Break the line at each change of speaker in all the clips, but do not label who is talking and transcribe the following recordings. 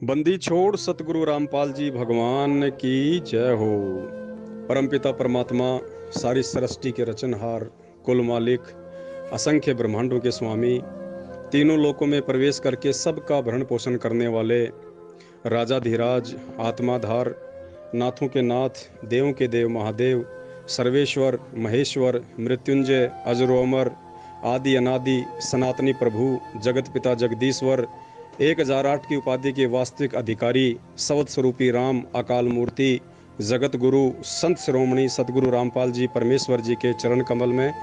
बंदी छोड़ सतगुरु रामपाल जी भगवान की जय हो। परमपिता परमात्मा, सारी सृष्टि के रचनहार, कुल मालिक, असंख्य ब्रह्मांडों के स्वामी, तीनों लोकों में प्रवेश करके सबका भरण पोषण करने वाले राजाधिराज, आत्माधार, नाथों के नाथ, देवों के देव महादेव, सर्वेश्वर, महेश्वर, मृत्युंजय, अजरो अमर, आदि अनादि, सनातनी प्रभु, जगत पिता जगदीश्वर, 1008 की उपाधि के वास्तविक अधिकारी, सवत स्वरूपी राम, अकाल मूर्ति, जगत गुरु, संत शिरोमणि सतगुरु रामपाल जी परमेश्वर जी के चरण कमल में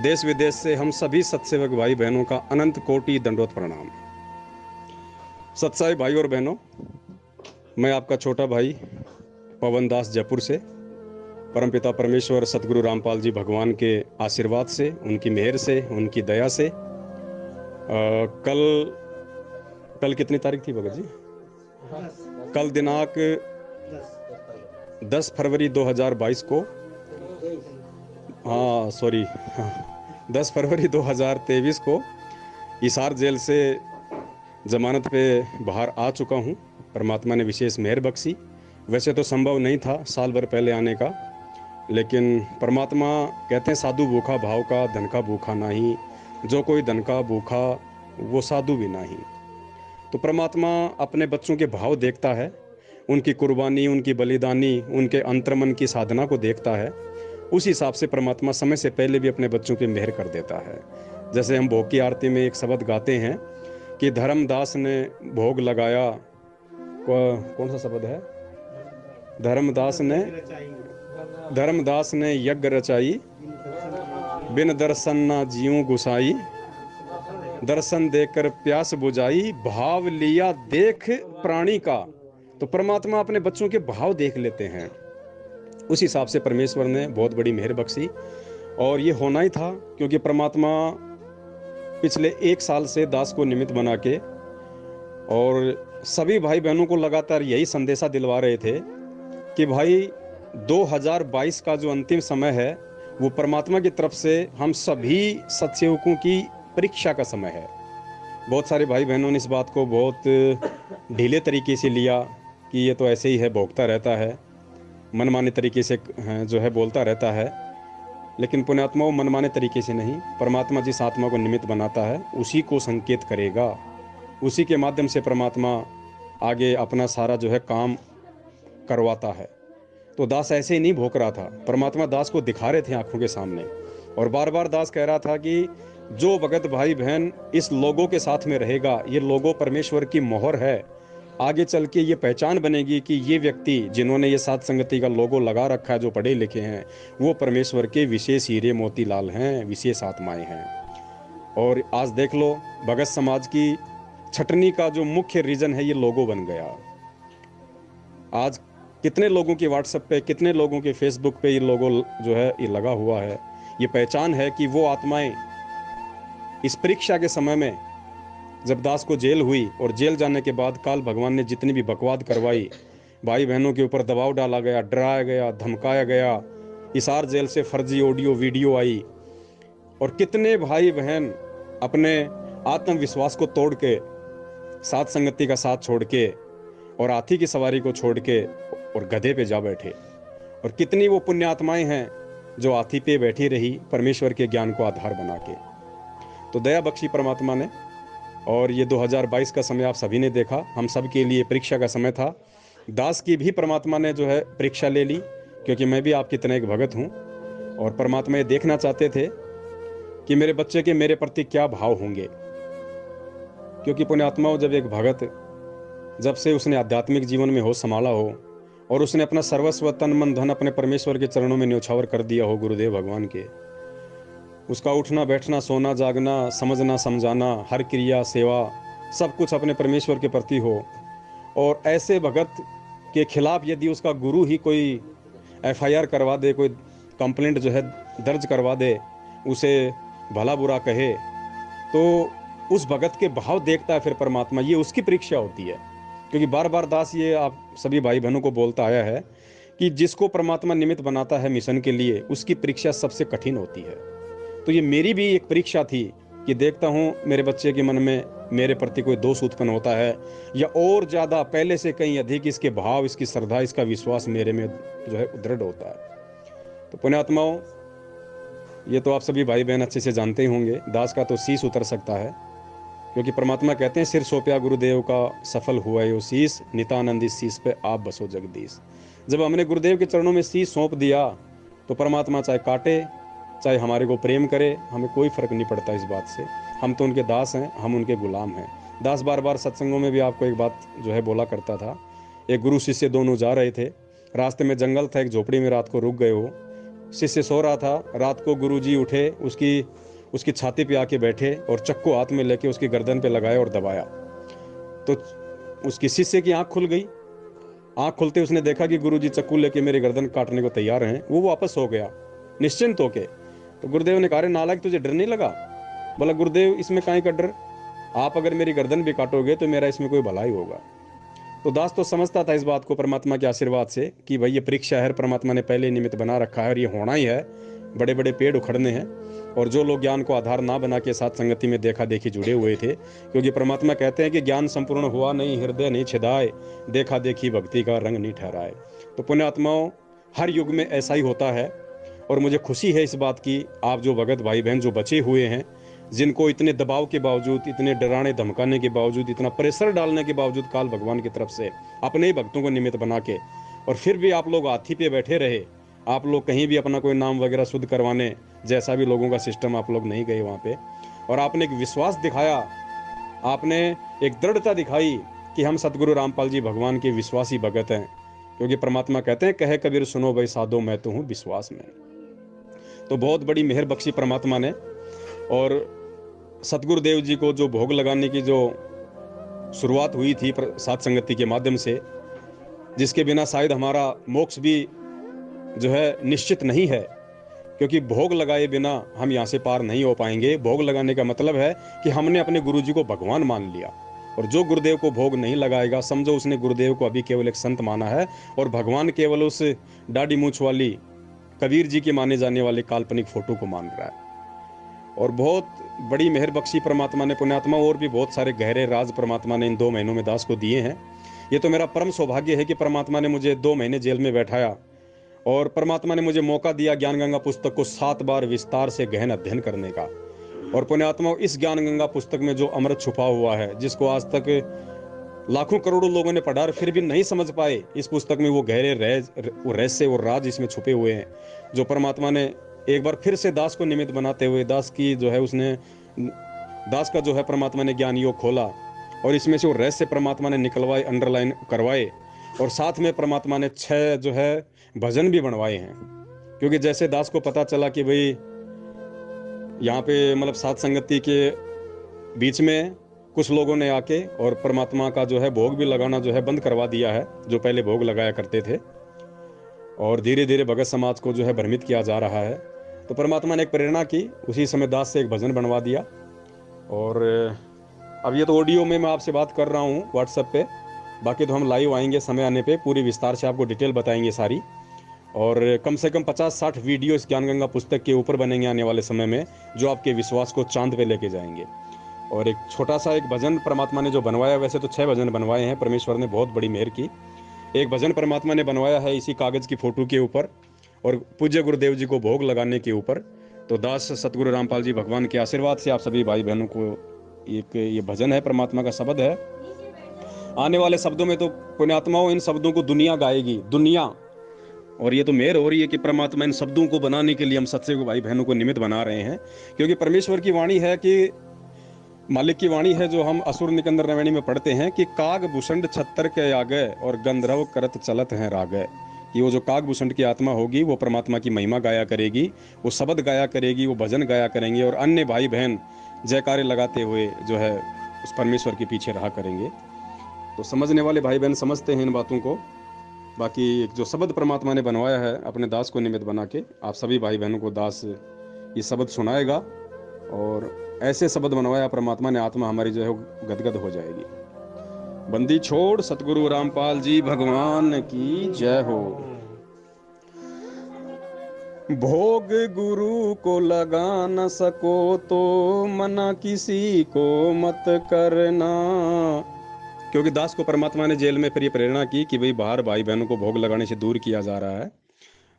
देश विदेश से हम सभी सत्सेवक भाई बहनों का अनंत कोटि दंडवत प्रणाम। सत्साई भाई और बहनों, मैं आपका छोटा भाई पवन दास जयपुर से परमपिता परमेश्वर सतगुरु रामपाल जी भगवान के आशीर्वाद से, उनकी मेहर से, उनकी दया से कल कितनी तारीख थी भगत जी? कल दिनांक 10 फरवरी 2022 को, हाँ सॉरी 10 फरवरी 2023 को हिसार जेल से जमानत पे बाहर आ चुका हूँ। परमात्मा ने विशेष मेहर बख्शी। वैसे तो संभव नहीं था साल भर पहले आने का, लेकिन परमात्मा कहते हैं साधु भूखा भाव का, धन का भूखा नहीं, जो कोई धन का भूखा वो साधु भी नहीं। तो परमात्मा अपने बच्चों के भाव देखता है, उनकी कुर्बानी, उनकी बलिदानी, उनके अंतर्मन की साधना को देखता है। उस हिसाब से परमात्मा समय से पहले भी अपने बच्चों की मेहर कर देता है। जैसे हम भोग की आरती में एक शब्द गाते हैं कि धर्मदास ने भोग लगाया, कौन सा शब्द है? धर्मदास ने यज्ञ रचाई, बिन दर्शन ना जियूं गुसाई, दर्शन देकर प्यास बुझाई, भाव लिया देख प्राणी का। तो परमात्मा अपने बच्चों के भाव देख लेते हैं। उस हिसाब से परमेश्वर ने बहुत बड़ी मेहर बख्शी, और ये होना ही था, क्योंकि परमात्मा पिछले 1 साल से दास को निमित्त बना के और सभी भाई बहनों को लगातार यही संदेशा दिलवा रहे थे कि भाई 2022 का जो अंतिम समय है वो परमात्मा की तरफ से हम सभी सत्सेवकों की परीक्षा का समय है। बहुत सारे भाई बहनों ने इस बात को बहुत ढीले तरीके से लिया कि ये तो ऐसे ही है, भोगता रहता है, मनमाने तरीके से जो है बोलता रहता है। लेकिन पुण्यात्मा वो मनमाने तरीके से नहीं, परमात्मा जिस आत्मा को निमित्त बनाता है उसी को संकेत करेगा, उसी के माध्यम से परमात्मा आगे अपना सारा जो है काम करवाता है। तो दास ऐसे ही नहीं भोग रहा था, परमात्मा दास को दिखा रहे थे आंखों के सामने, और बार बार दास कह रहा था कि जो भगत भाई बहन इस लोगों के साथ में रहेगा, ये लोगो परमेश्वर की मोहर है। आगे चल के ये पहचान बनेगी कि ये व्यक्ति जिन्होंने ये साथ संगति का लोगो लगा रखा है, जो पढ़े लिखे हैं, वो परमेश्वर के विशेष हीरे मोतीलाल हैं, विशेष आत्माएं हैं। और आज देख लो, भगत समाज की छटनी का जो मुख्य रीजन है ये लोगो बन गया। आज कितने लोगों की व्हाट्सएप पे, कितने लोगों के फेसबुक पे ये लोगो जो है ये लगा हुआ है। ये पहचान है कि वो आत्माएं इस परीक्षा के समय में जब दास को जेल हुई, और जेल जाने के बाद काल भगवान ने जितनी भी बकवाद करवाई, भाई बहनों के ऊपर दबाव डाला गया, डराया गया, धमकाया गया, हिसार जेल से फर्जी ऑडियो वीडियो आई, और कितने भाई बहन अपने आत्मविश्वास को तोड़ के, साथ संगति का साथ छोड़ के, और हाथी की सवारी को छोड़ के और गधे पे जा बैठे। और कितनी वो पुण्य आत्माएं हैं जो हाथी पे बैठी रही परमेश्वर के ज्ञान को आधार बना के। तो दया बख्शी परमात्मा ने, और ये 2022 का समय आप सभी ने देखा, हम सब के लिए परीक्षा का समय था। दास की भी परमात्मा ने जो है परीक्षा ले ली, क्योंकि मैं भी आपकी तरह एक भगत हूँ, और परमात्मा ये देखना चाहते थे कि मेरे बच्चे के मेरे प्रति क्या भाव होंगे। क्योंकि पुण्यात्माओं, जब एक भगत, जब से उसने आध्यात्मिक जीवन में हो संभाला हो, और उसने अपना सर्वस्व तन मन धन अपने परमेश्वर के चरणों में न्योछावर कर दिया हो, गुरुदेव भगवान के, उसका उठना बैठना, सोना जागना, समझना समझाना, हर क्रिया सेवा सब कुछ अपने परमेश्वर के प्रति हो, और ऐसे भगत के खिलाफ यदि उसका गुरु ही कोई FIR करवा दे, कोई कंप्लेंट जो है दर्ज करवा दे, उसे भला बुरा कहे, तो उस भगत के भाव देखता है फिर परमात्मा। ये उसकी परीक्षा होती है, क्योंकि बार बार दास ये आप सभी भाई बहनों को बोलता आया है कि जिसको परमात्मा निमित्त बनाता है मिशन के लिए, उसकी परीक्षा सबसे कठिन होती है। तो ये मेरी भी एक परीक्षा थी कि देखता हूँ मेरे बच्चे के मन में मेरे प्रति कोई दोष उत्पन्न होता है, या और ज़्यादा पहले से कहीं अधिक इसके भाव, इसकी श्रद्धा, इसका विश्वास मेरे में जो है दृढ़ होता है। तो पुण्यात्माओं, ये तो आप सभी भाई बहन अच्छे से जानते ही होंगे, दास का तो शीश उतर सकता है, क्योंकि परमात्मा कहते हैं सिर सौंपया गुरुदेव का सफल हुआ यो शीश, नितानंद इस शीश पे आप बसो जगदीश। जब हमने गुरुदेव के चरणों में शीश सौंप दिया तो परमात्मा चाहे काटे चाहे हमारे को प्रेम करे, हमें कोई फर्क नहीं पड़ता इस बात से। हम तो उनके दास हैं, हम उनके गुलाम हैं। दास बार बार सत्संगों में भी आपको एक बात जो है बोला करता था। एक गुरु शिष्य दोनों जा रहे थे, रास्ते में जंगल था, एक झोपड़ी में रात को रुक गए हो। शिष्य सो रहा था, रात को गुरुजी उठे, उसकी छाती पे आके बैठे और चक्कू हाथ में लेके उसकी गर्दन पे लगाया और दबाया। तो उसकी शिष्य की आंख खुल गई। आंख खुलते उसने देखा कि गुरुजी चक्कू लेके मेरी गर्दन काटने को तैयार हैं। वो वापस हो गया निश्चिंत होके। तो गुरुदेव ने कहा, रे नालायक, तुझे डर नहीं लगा? बोला, गुरुदेव इसमें काहे का डर, आप अगर मेरी गर्दन भी काटोगे तो मेरा इसमें कोई भलाई होगा। तो दास तो समझता था इस बात को परमात्मा के आशीर्वाद से कि भाई ये परीक्षा है, परमात्मा ने पहले निमित्त बना रखा है और ये होना ही है। बड़े बड़े पेड़ उखड़ने हैं, और जो लोग ज्ञान को आधार ना बना के साथ संगति में देखा देखी जुड़े हुए थे, क्योंकि परमात्मा कहते हैं कि ज्ञान संपूर्ण हुआ नहीं, हृदय नहीं छिदाए, देखा देखी भक्ति का रंग नहीं ठहराए। तो पुण्यात्माओं, हर युग में ऐसा ही होता है, और मुझे खुशी है इस बात की, आप जो भगत भाई बहन जो बचे हुए हैं, जिनको इतने दबाव के बावजूद, इतने डराने धमकाने के बावजूद, इतना प्रेशर डालने के बावजूद काल भगवान की तरफ से अपने ही भक्तों को निमित्त बना के, और फिर भी आप लोग हाथी पे बैठे रहे। आप लोग कहीं भी अपना कोई नाम वगैरह शुद्ध करवाने जैसा भी लोगों का सिस्टम, आप लोग नहीं गए वहाँ पे, और आपने एक विश्वास दिखाया, आपने एक दृढ़ता दिखाई कि हम सतगुरु रामपाल जी भगवान के विश्वासी भगत हैं। क्योंकि परमात्मा कहते हैं, कहे कबीर सुनो भाई साधो, मैं तो हूँ विश्वास में। तो बहुत बड़ी मेहर बख्शी परमात्मा ने, और सतगुरुदेव जी को जो भोग लगाने की जो शुरुआत हुई थी सात संगति के माध्यम से, जिसके बिना शायद हमारा मोक्ष भी जो है निश्चित नहीं है, क्योंकि भोग लगाए बिना हम यहाँ से पार नहीं हो पाएंगे। भोग लगाने का मतलब है कि हमने अपने गुरु जी को भगवान मान लिया, और जो गुरुदेव को भोग नहीं लगाएगा, समझो उसने गुरुदेव को अभी केवल एक संत माना है, और भगवान केवल उस दाढ़ी मूछ वाली कबीर जी के माने जाने वाले काल्पनिक फोटो को मान रहा है। और बहुत बड़ी मेहर बख्शी परमात्मा ने, पुण्यात्मा, और भी बहुत सारे गहरे राज परमात्मा ने इन 2 महीनों में दास को दिए हैं। ये तो मेरा परम सौभाग्य है कि परमात्मा ने मुझे 2 महीने जेल में बैठाया, और परमात्मा ने मुझे मौका दिया ज्ञान गंगा पुस्तक को 7 बार विस्तार से गहन अध्ययन करने का। और पुण्यात्मा, इस ज्ञान गंगा पुस्तक में जो अमृत छुपा हुआ है, जिसको आज तक लाखों करोड़ों लोगों ने पढ़ा फिर भी नहीं समझ पाए, इस पुस्तक में वो गहरे रहस्य और राज इसमें छुपे हुए हैं, जो परमात्मा ने एक बार फिर से दास को निमित्त बनाते हुए, दास की जो है उसने, दास का जो है परमात्मा ने ज्ञान योग खोला, और इसमें से वो रहस्य परमात्मा ने निकलवाए, अंडरलाइन करवाए, और साथ में परमात्मा ने 6 जो है भजन भी बनवाए हैं। क्योंकि जैसे दास को पता चला कि भाई यहाँ पे मतलब सात संगति के बीच में कुछ लोगों ने आके और परमात्मा का जो है भोग भी लगाना जो है बंद करवा दिया है, जो पहले भोग लगाया करते थे, और धीरे धीरे भगत समाज को जो है भ्रमित किया जा रहा है। तो परमात्मा ने एक प्रेरणा की, उसी समय दास से एक भजन बनवा दिया। और अब ये तो ऑडियो में मैं आपसे बात कर रहा हूँ व्हाट्सएप पे, बाकी तो हम लाइव आएंगे समय आने पे, पूरी विस्तार से आपको डिटेल बताएंगे सारी। और कम से कम 50-60 वीडियो इस ज्ञान गंगा पुस्तक के ऊपर बनेंगे आने वाले समय में, जो आपके विश्वास को चांद पे लेके जाएंगे। और एक छोटा सा एक भजन परमात्मा ने जो बनवाया, वैसे तो 6 भजन बनवाए हैं, परमेश्वर ने बहुत बड़ी मेहर की। एक भजन परमात्मा ने बनवाया है इसी कागज की फोटो के ऊपर, और पूज्य गुरुदेव जी को भोग लगाने के ऊपर। तो दास सतगुरु रामपाल जी भगवान के आशीर्वाद से आप सभी भाई बहनों को एक ये भजन है, परमात्मा का शब्द है। आने वाले शब्दों में तो पुण्यात्माओं इन शब्दों को दुनिया गाएगी, दुनिया। और ये तो मेहर हो रही है कि परमात्मा इन शब्दों को बनाने के लिए हम सच्चे भाई बहनों को निमित्त बना रहे हैं। क्योंकि परमेश्वर की वाणी है, कि मालिक की वाणी है, जो हम असुर निकंदर रवैणी में पढ़ते हैं कि काग भूषण छत्तर के आगे और गंधर्व करत चलत हैं रागे। कि वो जो काग भूषण की आत्मा होगी वो परमात्मा की महिमा गाया करेगी, वो शब्द गाया करेगी, वो भजन गाया करेंगे, और अन्य भाई बहन जयकारे लगाते हुए जो है उस परमेश्वर के पीछे रहा करेंगे। तो समझने वाले भाई बहन समझते हैं इन बातों को। बाकी जो शब्द परमात्मा ने बनवाया है अपने दास को निमित्त बना के, आप सभी भाई बहनों को दास ये शब्द सुनाएगा, और ऐसे शब्द बनवाया परमात्मा ने, आत्मा हमारी जो है गदगद हो जाएगी। बंदी छोड़ सतगुरु रामपाल जी भगवान की जय हो। भोग गुरु को लगा न सको तो मना किसी को मत करना। क्योंकि दास को परमात्मा ने जेल में फिर ये प्रेरणा की कि भाई बाहर भाई बहनों को भोग लगाने से दूर किया जा रहा है,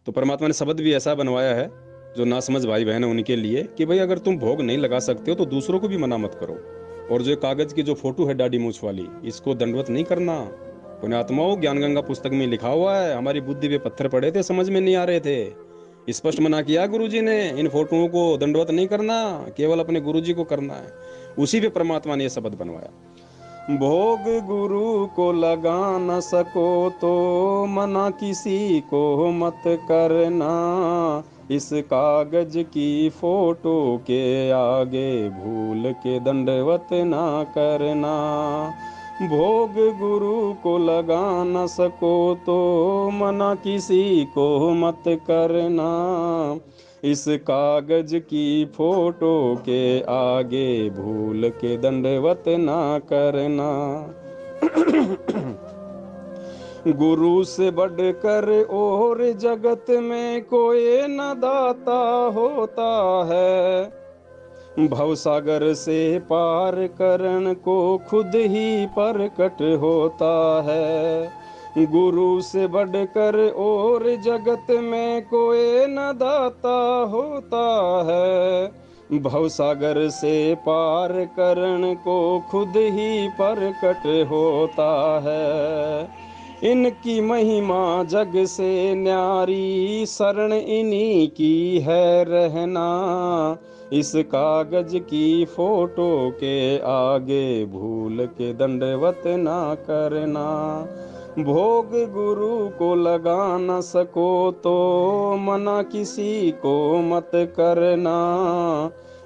तो परमात्मा ने शब्द भी ऐसा बनवाया है जो नासमझ भाई बहन है उनके लिए कि भाई अगर तुम भोग नहीं लगा सकते हो तो दूसरों को भी मना मत करो। और जो कागज की जो फोटो है दाढ़ी मूछ वाली, इसको दंडवत नहीं करना। पुण्यात्माओं, ज्ञान गंगा पुस्तक में लिखा हुआ है, हमारी बुद्धि पे पत्थर पड़े थे, समझ में नहीं आ रहे थे, स्पष्ट मना किया गुरुजी ने, इन फोटोओं को दंडवत नहीं करना, केवल अपने गुरुजी को करना है। उसी पे परमात्मा ने यह शब्द बनवाया। भोग गुरु को लगा न सको तो मना किसी को मत करना, इस कागज की फोटो के आगे भूल के दंडवत ना करना। भोग गुरु को लगा न सको तो मना किसी को मत करना, इस कागज की फोटो के आगे भूल के दंडवत ना करना। गुरु से बढ़कर और जगत में कोई न दाता होता है, भवसागर से पार करन को खुद ही प्रकट होता है। गुरु से बढ़कर और जगत में कोई न दाता होता है, भवसागर से पार करन को खुद ही प्रकट होता है। इनकी महिमा जग से न्यारी, शरण इन्हीं की है रहना, इस कागज की फोटो के आगे भूल के दंडवत ना करना। भोग गुरु को लगा न सको तो मना किसी को मत करना,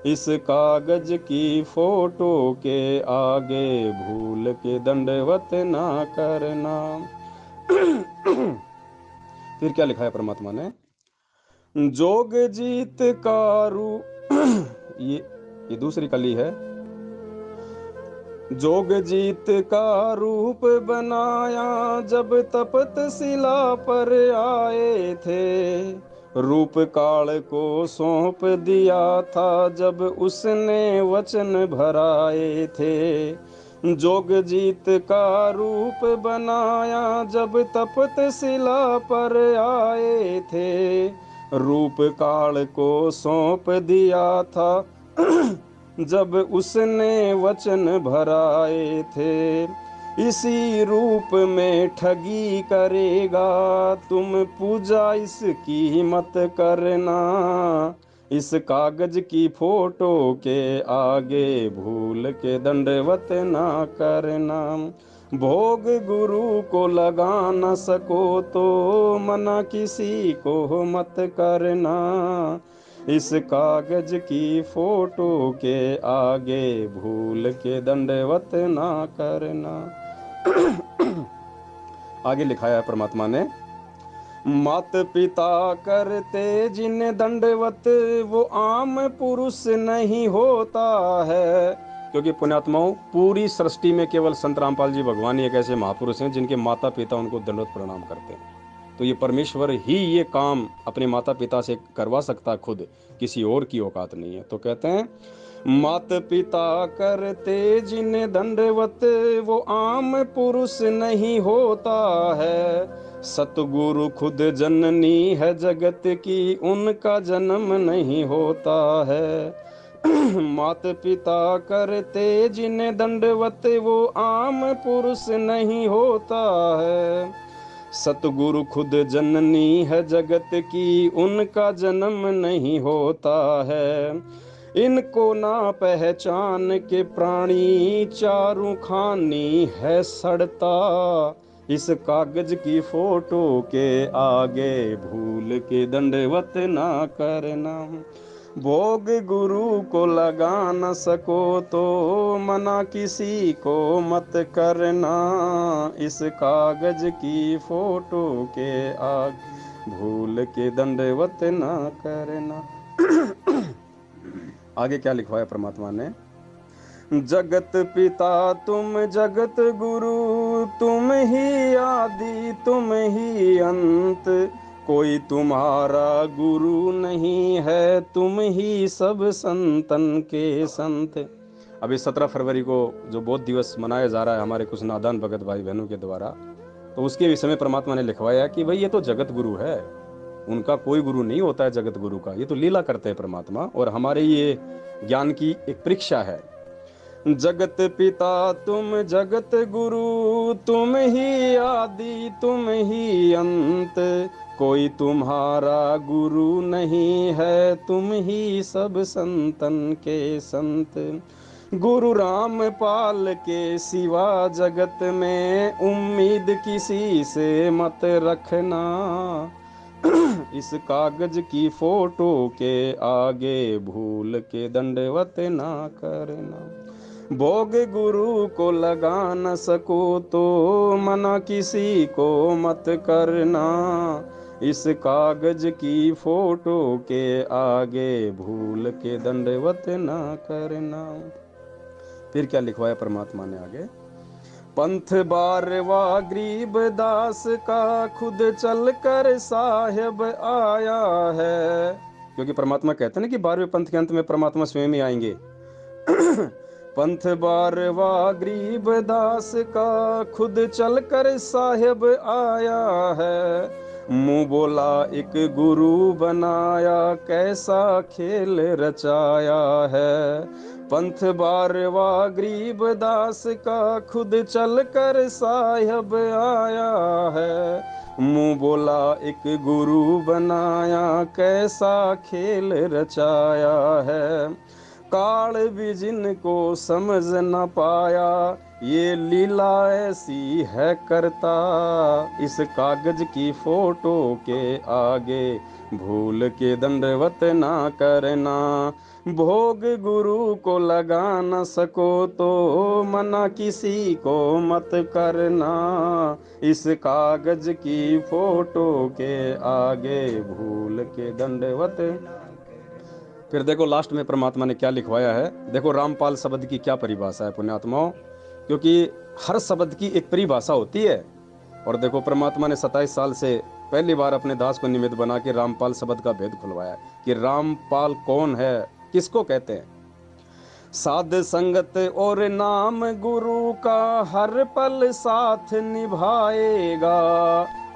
इस कागज की फोटो के आगे भूल के दंडवत ना करना। फिर क्या लिखा है परमात्मा ने? जोग जीत कारू ये दूसरी कली है। जोग जीत का रूप बनाया जब तपत शिला पर आए थे, रूप काल को सौंप दिया था जब उसने वचन भराए थे। जोग जीत का रूप बनाया जब तपत शिला पर आए थे, रूप काल को सौंप दिया था जब उसने वचन भराए थे। इसी रूप में ठगी करेगा तुम पूजा इसकी मत करना, इस कागज की फोटो के आगे भूल के दंडवत ना करना। भोग गुरु को लगा न सको तो मना किसी को मत करना, इस कागज की फोटो के आगे भूल के दंडवत ना करना। आगे लिखा है परमात्मा ने, मात पिता करते जिन्हें दंडवत वो आम पुरुष नहीं होता है। क्योंकि पुण्यात्माओं, पूरी सृष्टि में केवल संत रामपाल जी भगवान ही एक ऐसे महापुरुष हैं जिनके माता पिता उनको दंडवत प्रणाम करते हैं। तो ये परमेश्वर ही ये काम अपने माता पिता से करवा सकता, खुद किसी और की औकात नहीं है। तो कहते हैं, मात पिता करते जिन्हें दंडवत वो आम पुरुष नहीं होता है, सतगुरु खुद जननी है जगत की उनका जन्म नहीं होता है। मात पिता करते जिन्हें दंडवत वो आम पुरुष नहीं होता है, सतगुरु खुद जननी है जगत की उनका जन्म नहीं होता है। इनको ना पहचान के प्राणी चारों खानी है सड़ता, इस कागज की फोटो के आगे भूल के दंडवत ना करना। भोग गुरु को लगा न सको तो मना किसी को मत करना, इस कागज की फोटो के आगे भूल के दंडवत ना करना। आगे क्या लिखवाया परमात्मा ने, जगत पिता तुम जगत गुरु तुम ही आदि तुम ही अंत, कोई तुम्हारा गुरु नहीं है, तुम ही सब संतन के संत। अभी 17 फरवरी को जो बौद्ध दिवस मनाया जा रहा है हमारे कुछ नादान भगत भाई बहनों के द्वारा, तो उसके विषय में परमात्मा ने लिखवाया कि भाई ये तो जगत गुरु है, उनका कोई गुरु नहीं होता है जगत गुरु का, ये तो लीला करते हैं परमात्मा, और हमारे ये ज्ञान की एक परीक्षा है। जगत पिता तुम जगत गुरु, तुम ही आदि तुम ही अंत, कोई तुम्हारा गुरु नहीं है, तुम ही सब संतन के संत। गुरु राम पाल के सिवा जगत में उम्मीद किसी से मत रखना, इस कागज की फोटो के आगे भूल के दंडवत ना करना। भोग गुरु को लगा न सको तो मना किसी को मत करना, इस कागज की फोटो के आगे भूल के दंडवत ना करना। फिर क्या लिखवाया परमात्मा ने आगे, पंथ बारवा गरीब दास का खुद चल कर साहेब आया है, क्योंकि परमात्मा कहते हैं ना कि 12वें पंथ के अंत में परमात्मा स्वयं ही आएंगे। पंथ बारवा गरीब दास का खुद चल कर साहेब आया है, मुंह बोला एक गुरु बनाया कैसा खेल रचाया है। पंथ बारवा गरीब दास का खुद चल कर साहेब आया है, मुंह बोला एक गुरु बनाया कैसा खेल रचाया है। काल भी जिनको समझ न पाया ये लीला ऐसी है करता, इस कागज की फोटो के आगे भूल के दंडवत ना करना। भोग गुरु को लगा न सको तो मना किसी को मत करना, इस कागज की फोटो के आगे भूल के दंडवत। फिर देखो लास्ट में परमात्मा ने क्या लिखवाया है, देखो रामपाल शब्द की क्या परिभाषा है पुण्यात्माओं, क्योंकि हर शब्द की एक परिभाषा होती है। और देखो परमात्मा ने 27 साल से पहली बार अपने दास को निमित्त बना के रामपाल शब्द का भेद खुलवाया कि रामपाल कौन है, किसको कहते हैं। साध संगत और नाम गुरु का हर पल साथ निभाएगा,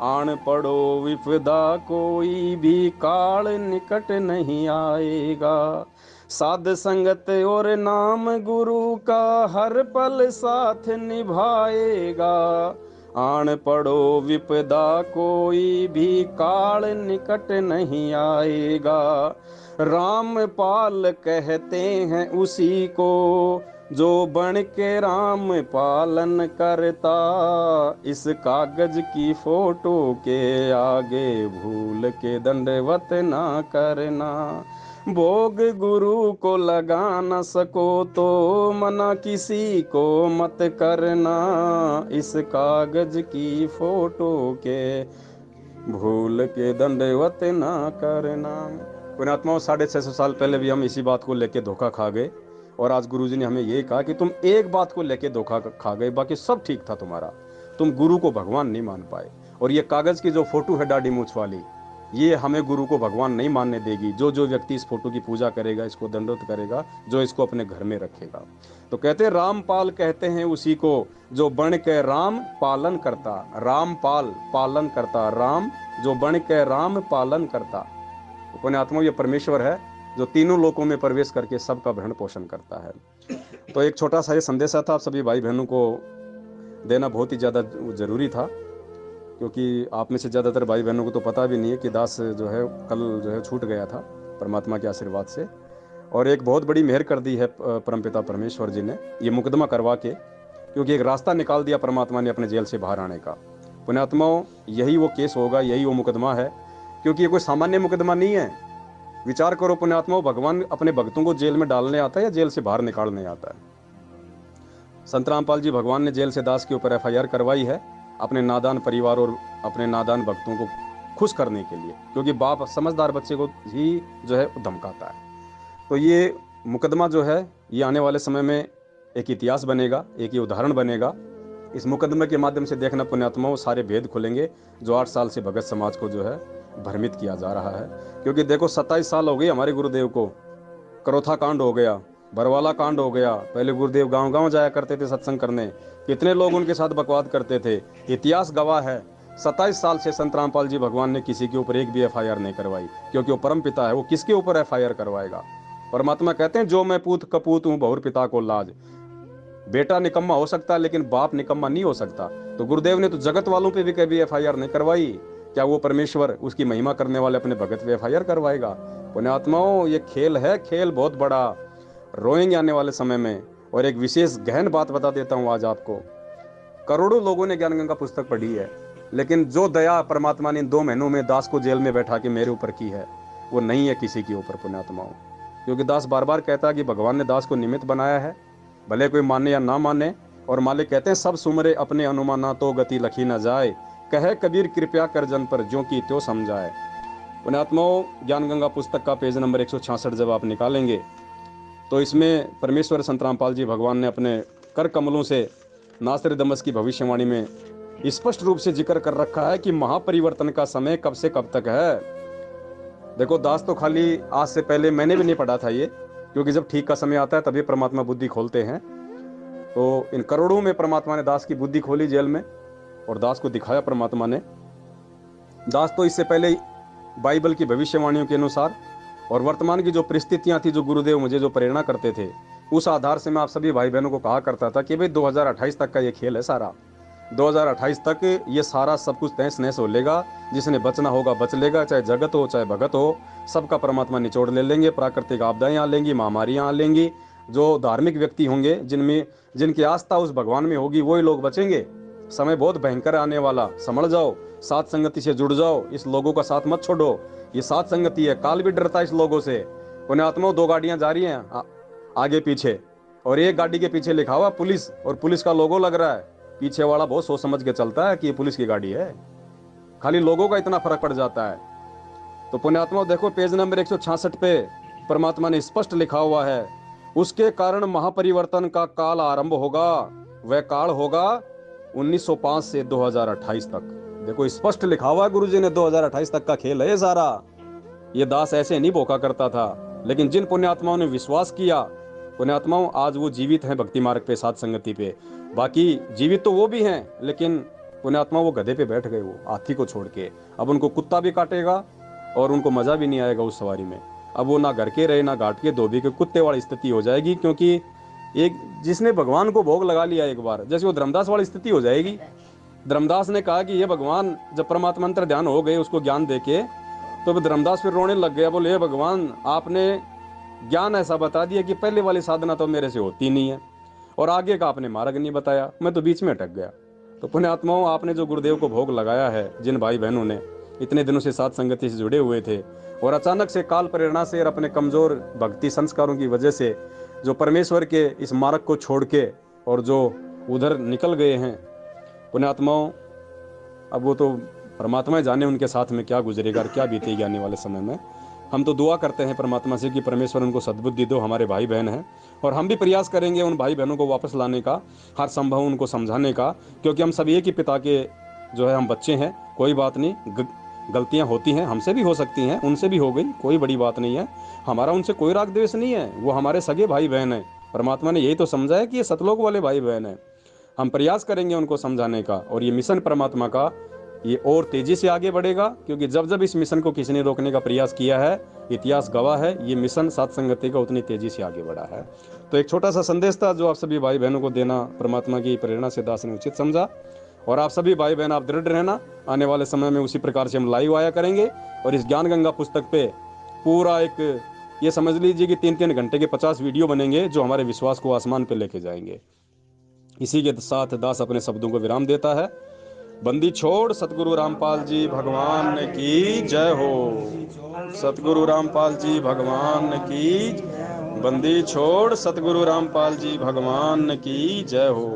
आन पड़ो विपदा कोई भी काल निकट नहीं आएगा। साध संगत और नाम गुरु का हर पल साथ निभाएगा, आन पड़ो विपदा कोई भी काल निकट नहीं आएगा। रामपाल कहते हैं उसी को जो बन के राम पालन करता, इस कागज की फोटो के आगे भूल के दंडवत ना करना। भोग गुरु को लगा न सको तो मना किसी को मत करना, इस कागज की फोटो के भूल के दंडवत ना करना। पुण्यात्माओं 650 साल पहले भी हम इसी बात को लेके धोखा खा गए, और आज गुरुजी ने हमें ये कहा कि तुम एक बात को लेके धोखा खा गए, बाकी सब ठीक था तुम्हारा, तुम गुरु को भगवान नहीं मान पाए। और ये कागज की जो फोटो है दाढ़ी मूछ वाली, ये हमें गुरु को भगवान नहीं मानने देगी। जो जो व्यक्ति इस फोटो की पूजा करेगा, इसको दंडवत करेगा, जो इसको अपने घर में रखेगा। तो कहते रामपाल कहते हैं उसी को जो बन के राम पालन करता। रामपाल पालन करता, राम जो बन के राम पालन करता। पुण्यात्मा ये परमेश्वर है जो तीनों लोकों में प्रवेश करके सबका भरण पोषण करता है। तो एक छोटा सा ये संदेशा था, आप सभी भाई बहनों को देना बहुत ही ज़्यादा जरूरी था, क्योंकि आप में से ज़्यादातर भाई बहनों को तो पता भी नहीं है कि दास जो है कल जो है छूट गया था परमात्मा के आशीर्वाद से। और एक बहुत बड़ी मेहर कर दी है परमपिता परमेश्वर जी ने, ये मुकदमा करवा के, क्योंकि एक रास्ता निकाल दिया परमात्मा ने अपने जेल से बाहर आने का। पुण्यात्माओं यही वो केस होगा, यही वो मुकदमा है, क्योंकि ये कोई सामान्य मुकदमा नहीं है। विचार करो पुण्यात्माओं, भगवान अपने भक्तों को जेल में डालने आता है या जेल से बाहर निकालने आता है। संत रामपाल जी भगवान ने जेल से दास के ऊपर FIR करवाई है अपने नादान परिवार और अपने नादान भक्तों को खुश करने के लिए, क्योंकि बाप समझदार बच्चे को ही जो है धमकाता है। तो ये मुकदमा जो है ये आने वाले समय में एक इतिहास बनेगा, एक ये उदाहरण बनेगा। इस मुकदमे के माध्यम से देखना पुण्यात्माओं सारे भेद खुलेंगे जो 8 साल से भगत समाज को जो है भ्रमित किया जा रहा है। क्योंकि देखो 27 साल हो गए हमारे गुरुदेव को, करोथा कांड हो गया, बरवाला कांड हो गया, पहले गुरुदेव गांव गांव जाया करते थे सत्संग करने, कितने लोग उनके साथ बकवाद करते थे। इतिहास गवाह है 27 साल से संत रामपाल जी भगवान ने किसी के ऊपर एक भी एफआईआर नहीं करवाई, क्योंकि वो परम पिता है, वो किसके ऊपर एफआईआर करवाएगा। परमात्मा कहते हैं जो मैं पूत कपूत हूँ बहुर पिता को लाज। बेटा निकम्मा हो सकता है लेकिन बाप निकम्मा नहीं हो सकता। तो गुरुदेव ने तो जगत वालों पे भी कभी एफआईआर नहीं करवाई, क्या वो परमेश्वर उसकी महिमा करने वाले अपने भगत पे एफआईआर करवाएगा। पुण्यात्माओं ये खेल है, खेल बहुत बड़ा, रोएंगे आने वाले समय में। और एक विशेष गहन बात बता देता हूँ आज आपको, करोड़ों लोगों ने ज्ञान गंगा पुस्तक पढ़ी है, लेकिन जो दया परमात्मा ने इन 2 महीनों में दास को जेल में बैठा के मेरे ऊपर की है वो नहीं है किसी के ऊपर पुण्यात्माओं। क्योंकि दास बार बार कहता है कि भगवान ने दास को निमित्त बनाया है, भले कोई माने या ना माने। और मालिक कहते हैं सब सुमरे अपने अनुमाना तो गति लखी न जाए, कहे कबीर कृपया कर जन पर ज्यों की त्यों समझाए। पुण्यात्माओं ज्ञान गंगा पुस्तक का पेज नंबर 166 जब आप निकालेंगे तो इसमें परमेश्वर संत रामपाल जी भगवान ने अपने कर कमलों से नासिर दमस की भविष्यवाणी में स्पष्ट रूप से जिक्र कर रखा है कि महापरिवर्तन का समय कब से कब तक है। देखो दास तो खाली आज से पहले मैंने भी नहीं पढ़ा था ये, क्योंकि जब ठीक का समय आता है तभी परमात्मा बुद्धि खोलते हैं। तो इन करोड़ों में परमात्मा ने दास की बुद्धि खोली जेल में, और दास को दिखाया परमात्मा ने। दास तो इससे पहले बाइबल की भविष्यवाणियों के अनुसार और वर्तमान की जो परिस्थितियां थी, जो गुरुदेव मुझे जो प्रेरणा करते थे, उस आधार से मैं आप सभी भाई बहनों को कहा करता था कि भाई 2028 तक का ये खेल है सारा। 2028 तक ये सारा सब कुछ तहस नहस हो लेगा, जिसने बचना होगा बच लेगा, चाहे जगत हो चाहे भगत हो, सबका परमात्मा निचोड़ ले लेंगे। प्राकृतिक आपदाएं आ लेंगी, महामारियां आ लेंगी, जो धार्मिक व्यक्ति होंगे जिनकी आस्था उस भगवान में होगी वही लोग बचेंगे। समय बहुत भयंकर आने वाला, समझ जाओ, साथ संगति से जुड़ जाओ, इस लोगों का साथ मत छोड़ो। ये साथ संगति है, काल भी डरता है इस लोगों से। पुण्यात्माओं 2 गाड़ियां जा रही हैं आगे पीछे, और एक गाड़ी के पीछे लिखा हुआ पुलिस, और पुलिस का लोगो लग रहा है। पीछे वाला बहुत सोच समझ के चलता है कि ये पुलिस की गाड़ी है, खाली लोगों का इतना फर्क पड़ जाता है। तो पुण्यात्माओं देखो पेज नंबर 166 पे परमात्मा ने स्पष्ट लिखा हुआ है, उसके कारण महापरिवर्तन का काल आरंभ होगा, वह काल होगा 1905 से 2028 तक। देखो स्पष्ट लिखा हुआ है गुरुजी ने, 2028 तक का खेल है ये सारा। ये दास ऐसे नहीं भोका करता था, लेकिन जिन पुण्यात्माओं ने विश्वास किया, पुण्यात्माओं आज वो जीवित हैं भक्ति मार्ग पे, साथ संगति पे। बाकी जीवित तो वो भी हैं, लेकिन पुण्यात्मा वो गधे पे बैठ गए, वो हाथी को छोड़ के। अब उनको कुत्ता भी काटेगा और उनको मजा भी नहीं आएगा उस सवारी में। अब वो ना घर के रहे ना घाट के धोबी के, कुत्ते वाली स्थिति हो जाएगी। क्योंकि एक जिसने भगवान को भोग लगा लिया एक बार, जैसे वो धर्मदास वाली स्थिति हो जाएगी। धर्मदास ने कहा कि ये भगवान, जब परमात्मा अंतर ध्यान हो गए उसको ज्ञान देके, तो धर्मदास फिर रोने लग गया, बोले हे भगवान आपने ज्ञान ऐसा बता दिया कि पहले वाली साधना तो मेरे से होती नहीं है, और आगे का आपने मार्ग नहीं बताया, मैं तो बीच में अटक गया। तो पुण्यात्माओं आपने जो गुरुदेव को भोग लगाया है, जिन भाई बहनों ने इतने दिनों से साथ संगति से जुड़े हुए थे, और अचानक से काल प्रेरणा से और अपने कमजोर भक्ति संस्कारों की वजह से जो परमेश्वर के इस मार्ग को छोड़ के और जो उधर निकल गए हैं, पुण्यात्माओं अब वो तो परमात्मा जाने उनके साथ में क्या गुजरेगा और क्या बीतेगी आने वाले समय में। हम तो दुआ करते हैं परमात्मा से कि परमेश्वर उनको सद्बुद्धि दो, हमारे भाई बहन हैं, और हम भी प्रयास करेंगे उन भाई बहनों को वापस लाने का, हर संभव उनको समझाने का, क्योंकि हम सब एक ही पिता के जो है हम बच्चे हैं। कोई बात नहीं, गलतियां होती हैं, हमसे भी हो सकती हैं, उनसे भी हो गई, कोई बड़ी बात नहीं है। हमारा उनसे कोई राग द्वेष नहीं है, वो हमारे सगे भाई बहन हैं। परमात्मा ने यही तो समझा है कि ये सतलोक वाले भाई बहन हैं। हम प्रयास करेंगे उनको समझाने का, और ये मिशन परमात्मा का ये और तेजी से आगे बढ़ेगा, क्योंकि जब जब इस मिशन को किसी ने रोकने का प्रयास किया है, इतिहास गवाह है, ये मिशन साथ संगति का उतनी तेजी से आगे बढ़ा है। तो एक छोटा सा संदेश था जो आप सभी भाई बहनों को देना परमात्मा की प्रेरणा से दास ने उचित समझा। और आप सभी भाई बहन आप दृढ़ रहना, आने वाले समय में उसी प्रकार से हम लाइव आया करेंगे। और इस ज्ञान गंगा पुस्तक पे पूरा एक ये समझ लीजिए कि 3-3 घंटे के 50 वीडियो बनेंगे जो हमारे विश्वास को आसमान पे लेके जाएंगे। इसी के साथ दास अपने शब्दों को विराम देता है। बंदी छोड़ सतगुरु रामपाल जी भगवान की जय हो। सतगुरु रामपाल जी भगवान की, बंदी छोड़ सतगुरु रामपाल जी भगवान की जय हो।